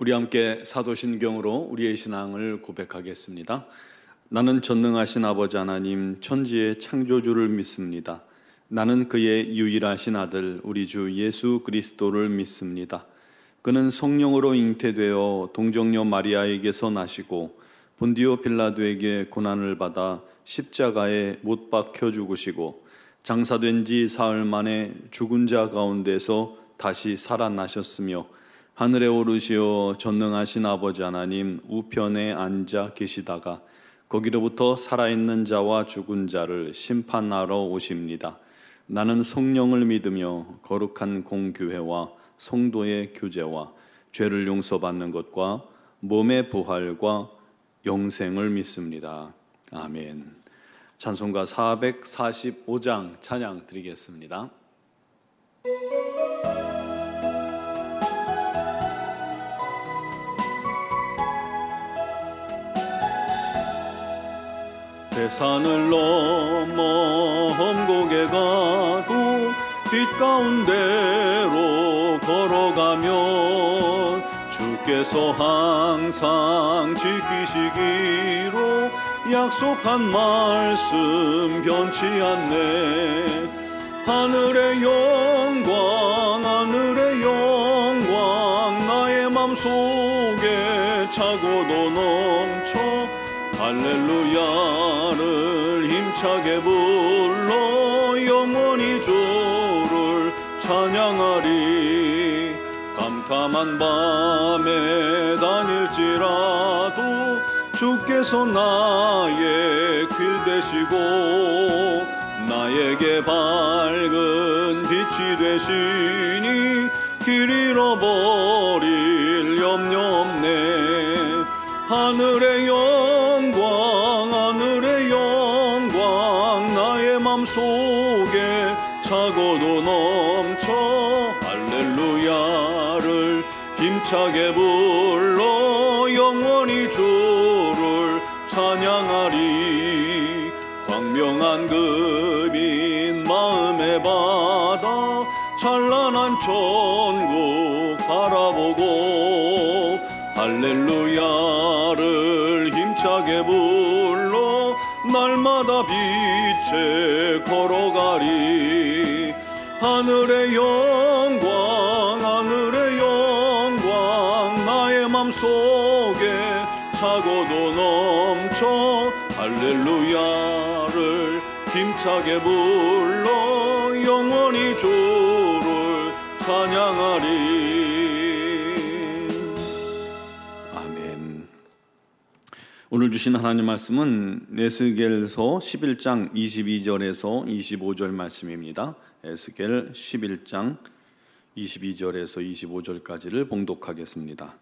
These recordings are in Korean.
우리 함께 사도신경으로 우리의 신앙을 고백하겠습니다. 나는 전능하신 아버지 하나님 천지의 창조주를 믿습니다. 나는 그의 유일하신 아들 우리 주 예수 그리스도를 믿습니다. 그는 성령으로 잉태되어 동정녀 마리아에게서 나시고 본디오 빌라도에게 고난을 받아 십자가에 못 박혀 죽으시고 장사된 지 사흘 만에 죽은 자 가운데서 다시 살아나셨으며 하늘에 오르시어 전능하신 아버지 하나님 우편에 앉아 계시다가 거기로부터 살아있는 자와 죽은 자를 심판하러 오십니다. 나는 성령을 믿으며 거룩한 공교회와 성도의 교제와 죄를 용서받는 것과 몸의 부활과 영생을 믿습니다. 아멘. 찬송가 445장 찬양 드리겠습니다. 대산을 넘어 험곡에 가도 빛 가운데로 걸어가면 주께서 항상 지키시기로 약속한 말씀 변치 않네. 하늘의 영광 하늘의 영광 나의 맘속에 차고도 넘쳐 할렐루야를 힘차게 불러 영원히 주를 찬양하리. 캄캄한 밤에 다닐지라도 주께서 나의 길 되시고 나에게 밝은 빛이 되시니 길 잃어버릴 염려 없네. 하늘의 영광 하늘의 영광 나의 맘속에 차고도 넘쳐 할렐루야를 힘차게 불러 영원히 주를 찬양하리. 광명한 금인 마음의 바다 찬란한 천국 바라보고 할렐루야를 힘차게 불러 날마다 빛에 걸어가리. 하늘의 영광 하늘의 영광 나의 맘속에 차고도 넘쳐 할렐루야를 힘차게 불러 영원히 주를 찬양하리. 오늘 주신 하나님 말씀은 에스겔서 11장 22절에서 25절 말씀입니다. 에스겔 11장 22절에서 25절까지를 봉독하겠습니다.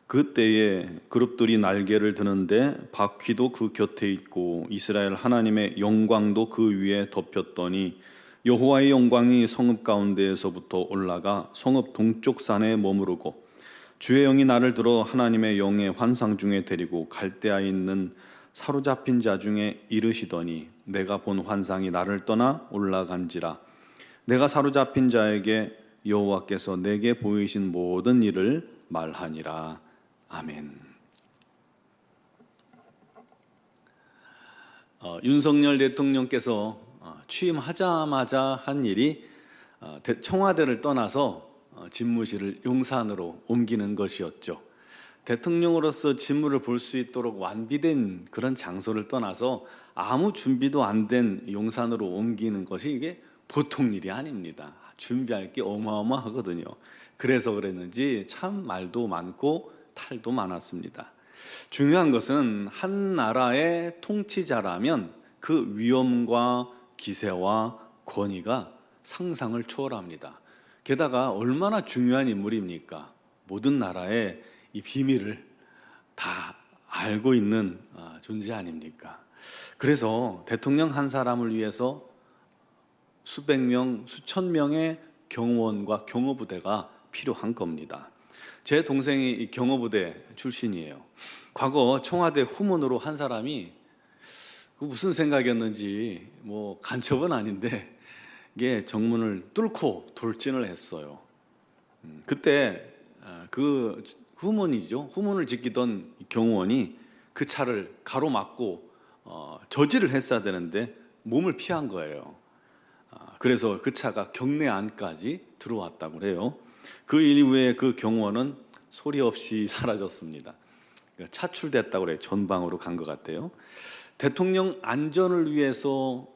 그때에 그룹들이 날개를 드는데 바퀴도 그 곁에 있고 이스라엘 하나님의 영광도 그 위에 덮였더니 여호와의 영광이 성읍 가운데에서부터 올라가 성읍 동쪽 산에 머무르고 주의 영이 나를 들어 하나님의 영의 환상 중에 데리고 갈대아에 있는 사로잡힌 자 중에 이르시더니 내가 본 환상이 나를 떠나 올라간지라. 내가 사로잡힌 자에게 여호와께서 내게 보이신 모든 일을 말하니라. 아멘. 윤석열 대통령께서 취임하자마자 한 일이 청와대를 떠나서 집무실을 용산으로 옮기는 것이었죠. 대통령으로서 직무를 볼 수 있도록 완비된 그런 장소를 떠나서 아무 준비도 안 된 용산으로 옮기는 것이 이게 보통 일이 아닙니다. 준비할 게 어마어마하거든요. 그래서 그랬는지 참 말도 많고 탈도 많았습니다. 중요한 것은 한 나라의 통치자라면 그 위엄과 기세와 권위가 상상을 초월합니다. 게다가 얼마나 중요한 인물입니까? 모든 나라의 이 비밀을 다 알고 있는 존재 아닙니까? 그래서 대통령 한 사람을 위해서 수백 명, 수천 명의 경호원과 경호부대가 필요한 겁니다. 제 동생이 이 경호부대 출신이에요. 과거 청와대 후문으로 한 사람이 무슨 생각이었는지 간첩은 아닌데 이게 정문을 뚫고 돌진을 했어요. 그때 그 후문이죠. 후문을 지키던 경호원이 그 차를 가로막고 저지를 했어야 되는데 몸을 피한 거예요. 그래서 그 차가 경내 안까지 들어왔다고 해요. 그 이후에 그 경호원은 소리 없이 사라졌습니다. 차출됐다고 그래요. 전방으로 간 것 같아요. 대통령 안전을 위해서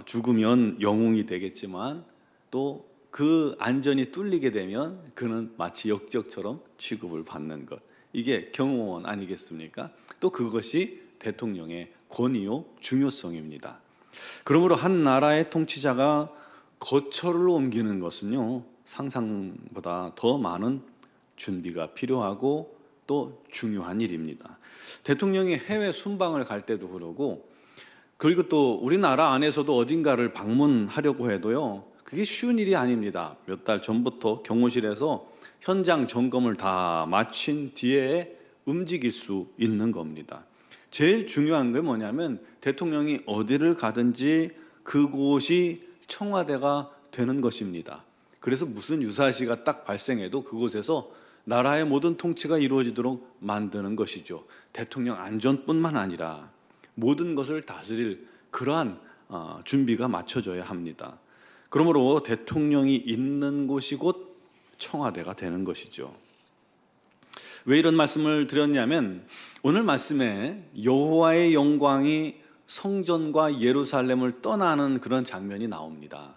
죽으면 영웅이 되겠지만 또 그 안전이 뚫리게 되면 그는 마치 역적처럼 취급을 받는 것. 이게 경호원 아니겠습니까? 또 그것이 대통령의 권위요 중요성입니다. 그러므로 한 나라의 통치자가 거처를 옮기는 것은요, 상상보다 더 많은 준비가 필요하고 또 중요한 일입니다. 대통령이 해외 순방을 갈 때도 그러고, 그리고 또 우리나라 안에서도 어딘가를 방문하려고 해도요, 그게 쉬운 일이 아닙니다. 몇 달 전부터 경호실에서 현장 점검을 다 마친 뒤에 움직일 수 있는 겁니다. 제일 중요한 게 뭐냐면 대통령이 어디를 가든지 그곳이 청와대가 되는 것입니다. 그래서 무슨 유사시가 딱 발생해도 그곳에서 나라의 모든 통치가 이루어지도록 만드는 것이죠. 대통령 안전뿐만 아니라 모든 것을 다스릴 그러한 준비가 맞춰져야 합니다. 그러므로 대통령이 있는 곳이 곧 청와대가 되는 것이죠. 왜 이런 말씀을 드렸냐면 오늘 말씀에 여호와의 영광이 성전과 예루살렘을 떠나는 그런 장면이 나옵니다.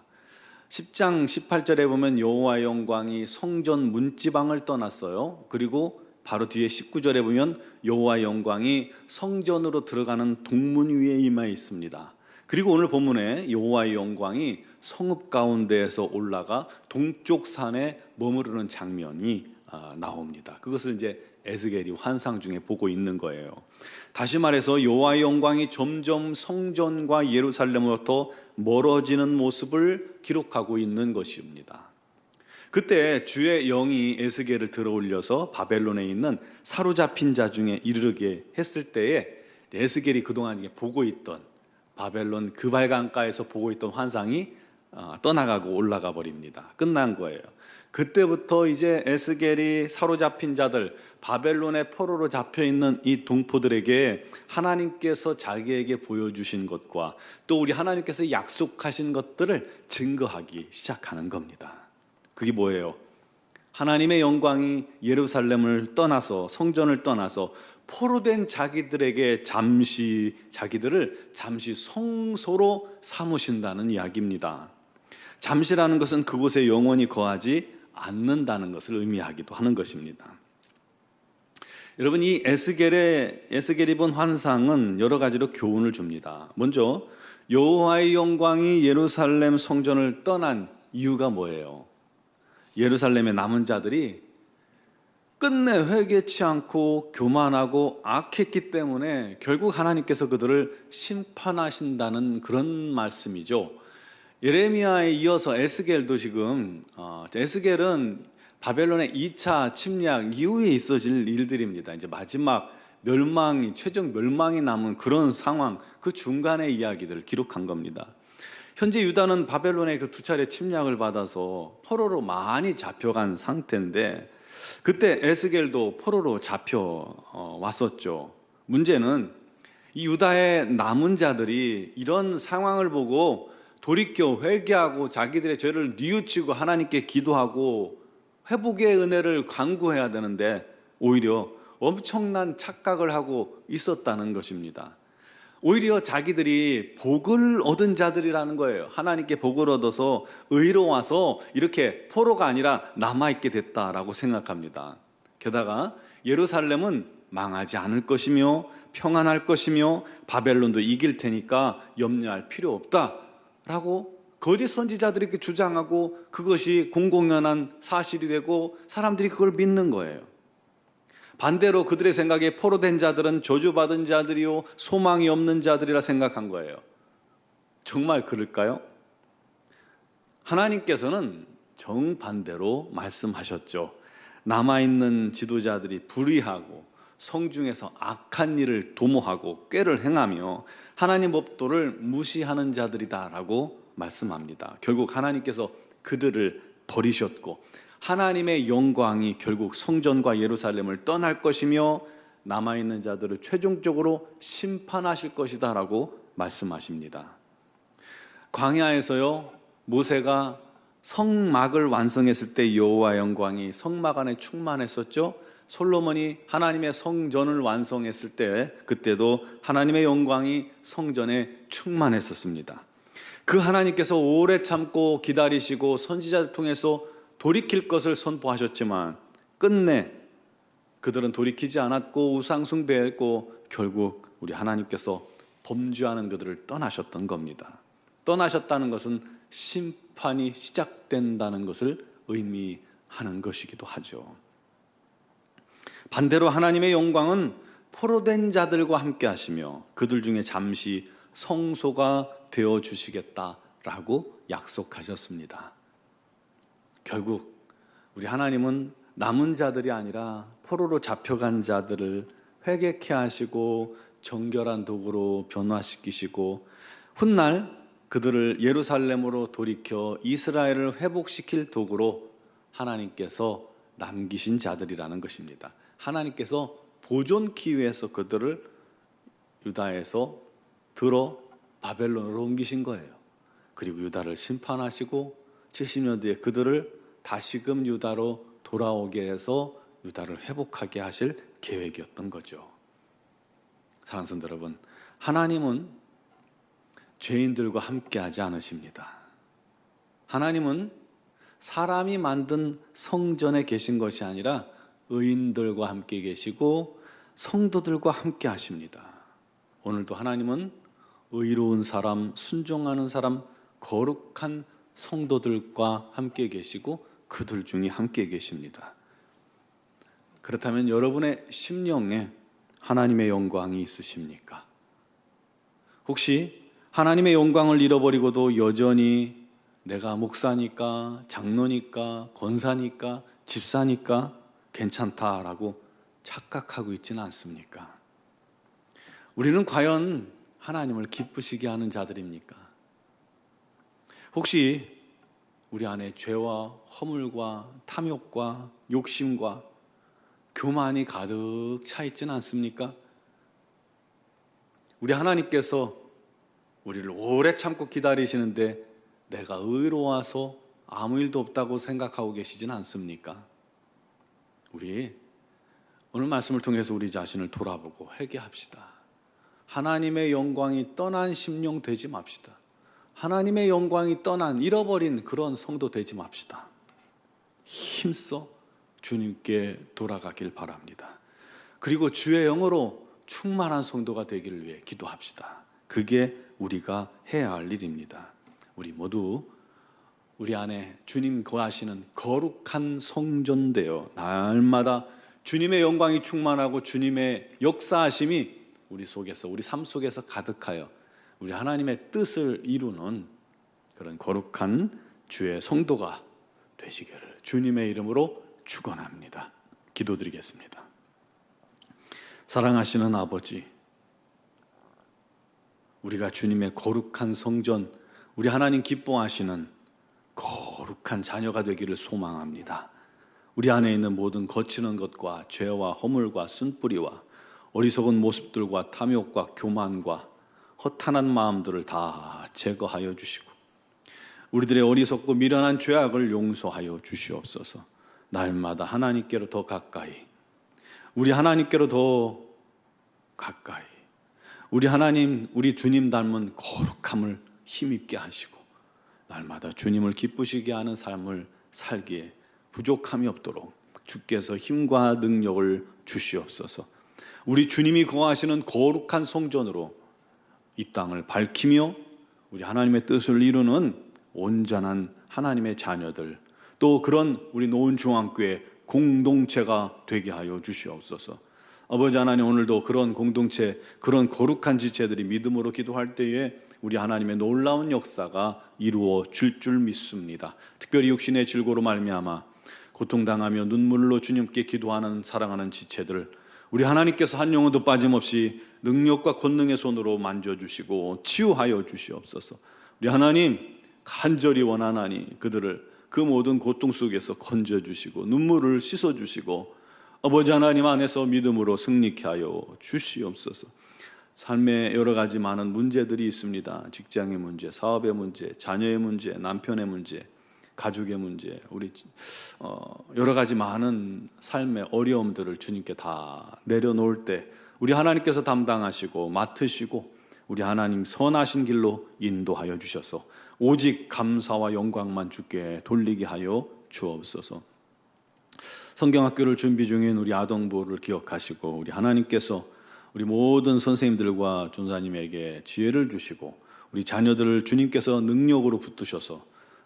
10장 18절에 보면 여호와의 영광이 성전 문지방을 떠났어요. 그리고 바로 뒤에 19절에 보면 여호와의 영광이 성전으로 들어가는 동문 위에 임하 있습니다. 그리고 오늘 본문에 여호와의 영광이 성읍 가운데에서 올라가 동쪽 산에 머무르는 장면이 나옵니다. 그것을 이제 에스겔이 환상 중에 보고 있는 거예요. 다시 말해서 여호와의 영광이 점점 성전과 예루살렘으로부터 멀어지는 모습을 기록하고 있는 것입니다. 그때 주의 영이 에스겔을 들어올려서 바벨론에 있는 사로잡힌 자 중에 이르게 했을 때에 에스겔이 그동안 보고 있던 바벨론 그발강가에서 보고 있던 환상이 떠나가고 올라가 버립니다. 끝난 거예요. 그때부터 이제 에스겔이 사로잡힌 자들, 바벨론의 포로로 잡혀있는 이 동포들에게 하나님께서 자기에게 보여주신 것과 또 우리 하나님께서 약속하신 것들을 증거하기 시작하는 겁니다. 그게 뭐예요? 하나님의 영광이 예루살렘을 떠나서 성전을 떠나서 포로된 자기들에게 자기들을 잠시 성소로 삼으신다는 이야기입니다. 잠시라는 것은 그곳에 영원히 거하지 않는다는 것을 의미하기도 하는 것입니다. 여러분, 이 에스겔이 본 환상은 여러 가지로 교훈을 줍니다. 먼저 여호와의 영광이 예루살렘 성전을 떠난 이유가 뭐예요? 예루살렘의 남은 자들이 끝내 회개치 않고 교만하고 악했기 때문에 결국 하나님께서 그들을 심판하신다는 그런 말씀이죠. 예레미야에 이어서 에스겔도 지금 에스겔은 바벨론의 2차 침략 이후에 있어질 일들입니다. 이제 마지막 멸망이 최종 멸망이 남은 그런 상황, 그 중간의 이야기들을 기록한 겁니다. 현재 유다는 바벨론의 그 2차례 침략을 받아서 포로로 많이 잡혀간 상태인데 그때 에스겔도 포로로 잡혀왔었죠. 문제는 이 유다의 남은 자들이 이런 상황을 보고 돌이켜 회개하고 자기들의 죄를 뉘우치고 하나님께 기도하고 회복의 은혜를 간구해야 되는데 오히려 엄청난 착각을 하고 있었다는 것입니다. 오히려 자기들이 복을 얻은 자들이라는 거예요. 하나님께 복을 얻어서 의로워서 이렇게 포로가 아니라 남아있게 됐다라고 생각합니다. 게다가 예루살렘은 망하지 않을 것이며 평안할 것이며 바벨론도 이길 테니까 염려할 필요 없다라고 거짓 선지자들이 이렇게 주장하고 그것이 공공연한 사실이 되고 사람들이 그걸 믿는 거예요. 반대로 그들의 생각에 포로된 자들은 저주받은 자들이요 소망이 없는 자들이라 생각한 거예요. 정말 그럴까요? 하나님께서는 정반대로 말씀하셨죠. 남아있는 지도자들이 불의하고 성중에서 악한 일을 도모하고 꾀를 행하며 하나님 법도를 무시하는 자들이다라고 말씀합니다. 결국 하나님께서 그들을 버리셨고 하나님의 영광이 결국 성전과 예루살렘을 떠날 것이며 남아있는 자들을 최종적으로 심판하실 것이다 라고 말씀하십니다. 광야에서요, 모세가 성막을 완성했을 때 여호와 영광이 성막 안에 충만했었죠. 솔로몬이 하나님의 성전을 완성했을 때 그때도 하나님의 영광이 성전에 충만했었습니다. 그 하나님께서 오래 참고 기다리시고 선지자를 통해서 돌이킬 것을 선포하셨지만 끝내 그들은 돌이키지 않았고 우상 숭배했고 결국 우리 하나님께서 범죄하는 그들을 떠나셨던 겁니다. 떠나셨다는 것은 심판이 시작된다는 것을 의미하는 것이기도 하죠. 반대로 하나님의 영광은 포로된 자들과 함께 하시며 그들 중에 잠시 성소가 되어 주시겠다라고 약속하셨습니다. 결국 우리 하나님은 남은 자들이 아니라 포로로 잡혀간 자들을 회개케 하시고 정결한 도구로 변화시키시고 훗날 그들을 예루살렘으로 돌이켜 이스라엘을 회복시킬 도구로 하나님께서 남기신 자들이라는 것입니다. 하나님께서 보존키 위해서 그들을 유다에서 들어 바벨론으로 옮기신 거예요. 그리고 유다를 심판하시고 70년 뒤에 그들을 다시금 유다로 돌아오게 해서 유다를 회복하게 하실 계획이었던 거죠. 사랑하는 성도 여러분, 하나님은 죄인들과 함께하지 않으십니다. 하나님은 사람이 만든 성전에 계신 것이 아니라 의인들과 함께 계시고 성도들과 함께 하십니다. 오늘도 하나님은 의로운 사람, 순종하는 사람, 거룩한 성도들과 함께 계시고 그들 중에 함께 계십니다. 그렇다면 여러분의 심령에 하나님의 영광이 있으십니까? 혹시 하나님의 영광을 잃어버리고도 여전히 내가 목사니까, 장로니까, 권사니까, 집사니까 괜찮다라고 착각하고 있지는 않습니까? 우리는 과연 하나님을 기쁘시게 하는 자들입니까? 혹시 우리 안에 죄와 허물과 탐욕과 욕심과 교만이 가득 차 있지는 않습니까? 우리 하나님께서 우리를 오래 참고 기다리시는데 내가 의로워서 아무 일도 없다고 생각하고 계시지는 않습니까? 우리 오늘 말씀을 통해서 우리 자신을 돌아보고 회개합시다. 하나님의 영광이 떠난 심령 되지 맙시다. 하나님의 영광이 떠난 잃어버린 그런 성도 되지 맙시다. 힘써 주님께 돌아가길 바랍니다. 그리고 주의 영으로 충만한 성도가 되기를 위해 기도합시다. 그게 우리가 해야 할 일입니다. 우리 모두 우리 안에 주님 거하시는 거룩한 성전되어 날마다 주님의 영광이 충만하고 주님의 역사하심이 우리 속에서, 우리 삶 속에서 가득하여 우리 하나님의 뜻을 이루는 그런 거룩한 주의 성도가 되시기를 주님의 이름으로 축원합니다. 기도드리겠습니다. 사랑하시는 아버지, 우리가 주님의 거룩한 성전, 우리 하나님 기뻐하시는 거룩한 자녀가 되기를 소망합니다. 우리 안에 있는 모든 거치는 것과 죄와 허물과 쓴뿌리와 어리석은 모습들과 탐욕과 교만과 허탄한 마음들을 다 제거하여 주시고 우리들의 어리석고 미련한 죄악을 용서하여 주시옵소서. 날마다 하나님께로 더 가까이, 우리 하나님께로 더 가까이, 우리 하나님, 우리 주님 닮은 거룩함을 힘있게 하시고 날마다 주님을 기쁘시게 하는 삶을 살기에 부족함이 없도록 주께서 힘과 능력을 주시옵소서. 우리 주님이 거하시는 거룩한 성전으로 이 땅을 밝히며 우리 하나님의 뜻을 이루는 온전한 하나님의 자녀들, 또 그런 우리 노은중앙교회 공동체가 되게 하여 주시옵소서. 아버지 하나님, 오늘도 그런 공동체, 그런 거룩한 지체들이 믿음으로 기도할 때에 우리 하나님의 놀라운 역사가 이루어질 줄 믿습니다. 특별히 육신의 질고로 말미암아 고통당하며 눈물로 주님께 기도하는 사랑하는 지체들, 우리 하나님께서 한 영혼도 빠짐없이 능력과 권능의 손으로 만져주시고 치유하여 주시옵소서. 우리 하나님 간절히 원하나니 그들을 그 모든 고통 속에서 건져주시고 눈물을 씻어주시고 아버지 하나님 안에서 믿음으로 승리케 하여 주시옵소서. 삶에 여러 가지 많은 문제들이 있습니다. 직장의 문제, 사업의 문제, 자녀의 문제, 남편의 문제, 가족의 문제, 우리 여러 가지 많은 삶의 어려움들을 주님께 다 내려놓을 때 우리 하나님께서 담당하시고 맡으시고 우리 하나님 선하신 길로 인도하여 주셔서 오직 감사와 영광만 주께 돌리게 하여 주옵소서. 성경학교를 준비 중인 우리 아동부를 기억하시고 우리 하나님께서 우리 모든 선생님들과 전사님에게 지혜를 주시고 우리 자녀들을 주님께서 능력으로 붙드셔서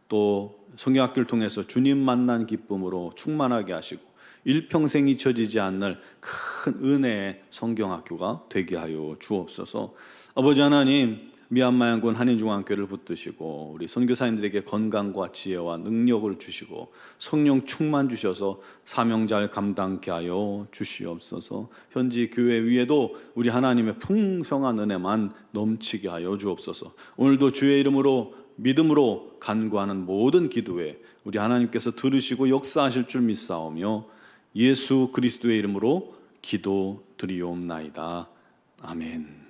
또 성경학교를 통해서 주님 만난 기쁨으로 충만하게 하시고 일평생 잊혀지지 않을 큰 은혜의 성경학교가 되게 하여 주옵소서. 아버지 하나님, 미얀마양군 한인중앙교회를 붙드시고 우리 선교사님들에게 건강과 지혜와 능력을 주시고 성령 충만 주셔서 사명 잘 감당케 하여 주시옵소서. 현지 교회 위에도 우리 하나님의 풍성한 은혜만 넘치게 하여 주옵소서. 오늘도 주의 이름으로 믿음으로 간구하는 모든 기도에 우리 하나님께서 들으시고 역사하실 줄 믿사오며 예수 그리스도의 이름으로 기도드리옵나이다. 아멘.